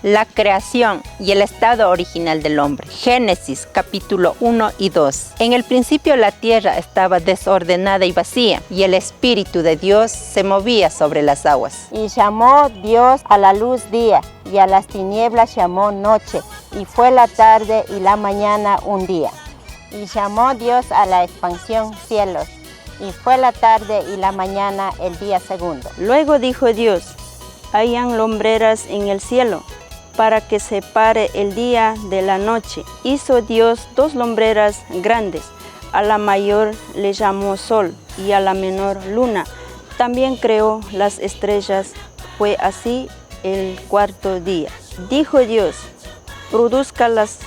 La creación y el estado original del hombre. Génesis capítulo 1 y 2. En el principio la tierra estaba desordenada y vacía, y el Espíritu de Dios se movía sobre las aguas. Y llamó Dios a la luz día, y a las tinieblas llamó noche, y fue la tarde y la mañana un día. Y llamó Dios a la expansión cielos, y fue la tarde y la mañana el día segundo. Luego dijo Dios: hayan lumbreras en el cielo, para que separe el día de la noche. Hizo Dios 2 lumbreras grandes, a la mayor le llamó sol y a la menor luna. También creó las estrellas. Fue así el cuarto día. Dijo Dios: produzca las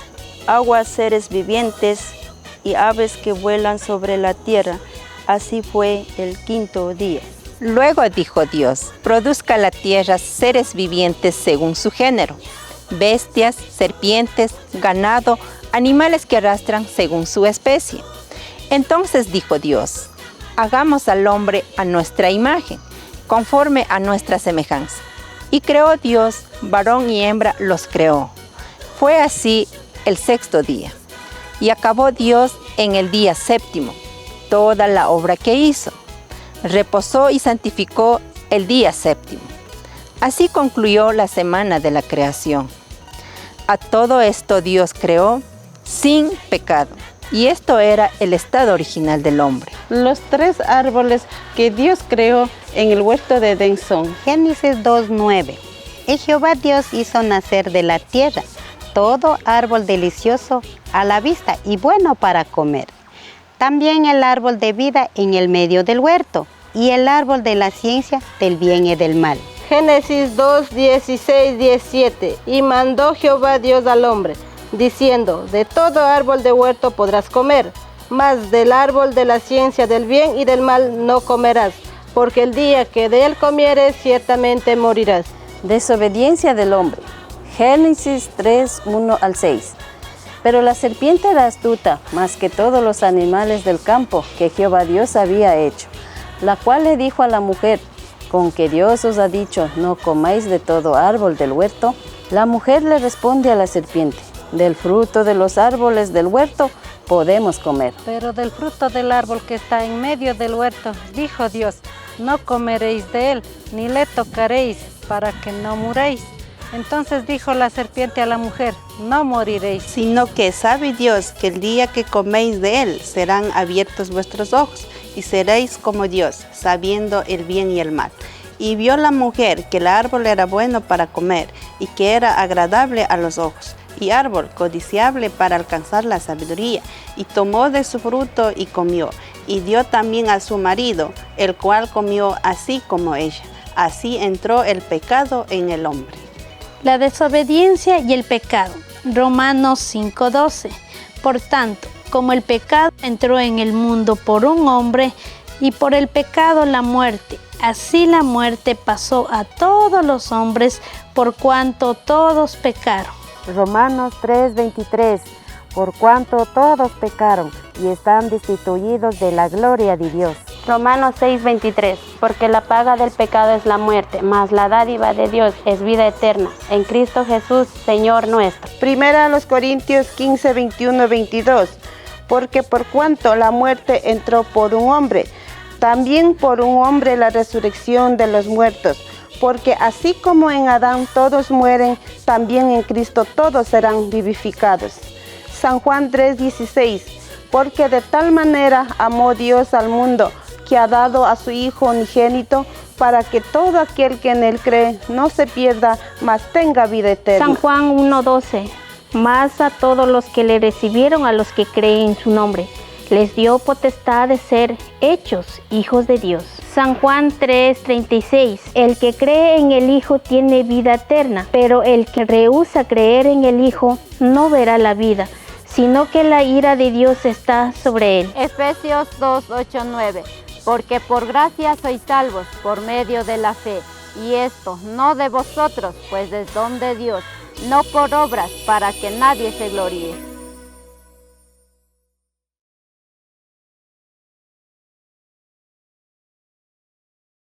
aguas seres vivientes y aves que vuelan sobre la tierra. Así fue el quinto día. Luego dijo Dios: produzca la tierra seres vivientes según su género, bestias, serpientes, ganado, animales que arrastran según su especie. Entonces dijo Dios: hagamos al hombre a nuestra imagen, conforme a nuestra semejanza. Y creó Dios, varón y hembra los creó. Fue así el sexto día. Y acabó Dios en el día séptimo toda la obra que hizo. Reposó y santificó el día séptimo. Así concluyó la semana de la creación. A todo esto Dios creó sin pecado. Y esto era el estado original del hombre. Los 3 árboles que Dios creó en el huerto de Edén son: Génesis 2:9. Y Jehová Dios hizo nacer de la tierra todo árbol delicioso a la vista y bueno para comer. También el árbol de vida en el medio del huerto, y el árbol de la ciencia del bien y del mal. Génesis 2:16-17. Y mandó Jehová Dios al hombre, diciendo: de todo árbol de huerto podrás comer, mas del árbol de la ciencia del bien y del mal no comerás, porque el día que de él comieres ciertamente morirás. Desobediencia del hombre. Génesis 3:1-6. Pero la serpiente era astuta más que todos los animales del campo que Jehová Dios había hecho, la cual le dijo a la mujer: ¿con que Dios os ha dicho, no comáis de todo árbol del huerto? La mujer le responde a la serpiente: del fruto de los árboles del huerto podemos comer. Pero del fruto del árbol que está en medio del huerto, dijo Dios: no comeréis de él, ni le tocaréis, para que no muráis. Entonces dijo la serpiente a la mujer: no moriréis, sino que sabe Dios que el día que coméis de él serán abiertos vuestros ojos, y seréis como Dios, sabiendo el bien y el mal. Y vio la mujer que el árbol era bueno para comer, y que era agradable a los ojos, y árbol codiciable para alcanzar la sabiduría. Y tomó de su fruto y comió, y dio también a su marido, el cual comió así como ella. Así entró el pecado en el hombre. La desobediencia y el pecado. Romanos 5:12. Por tanto, como el pecado entró en el mundo por un hombre, y por el pecado la muerte, así la muerte pasó a todos los hombres, por cuanto todos pecaron. Romanos 3:23. Por cuanto todos pecaron y están destituidos de la gloria de Dios. Romanos 6:23. Porque la paga del pecado es la muerte, mas la dádiva de Dios es vida eterna, en Cristo Jesús, Señor nuestro. Primera a los Corintios 15:21-22. Porque por cuanto la muerte entró por un hombre, también por un hombre la resurrección de los muertos. Porque así como en Adán todos mueren, también en Cristo todos serán vivificados. San Juan 3:16. Porque de tal manera amó Dios al mundo, que ha dado a su Hijo unigénito, para que todo aquel que en él cree no se pierda, mas tenga vida eterna. San Juan 1:12. Mas a todos los que le recibieron, a los que creen en su nombre, les dio potestad de ser hechos hijos de Dios. San Juan 3:36. El que cree en el Hijo tiene vida eterna, pero el que rehúsa creer en el Hijo no verá la vida, sino que la ira de Dios está sobre él. Efesios 2:8-9. Porque por gracia sois salvos por medio de la fe, y esto no de vosotros, pues es don de Dios, no por obras, para que nadie se gloríe.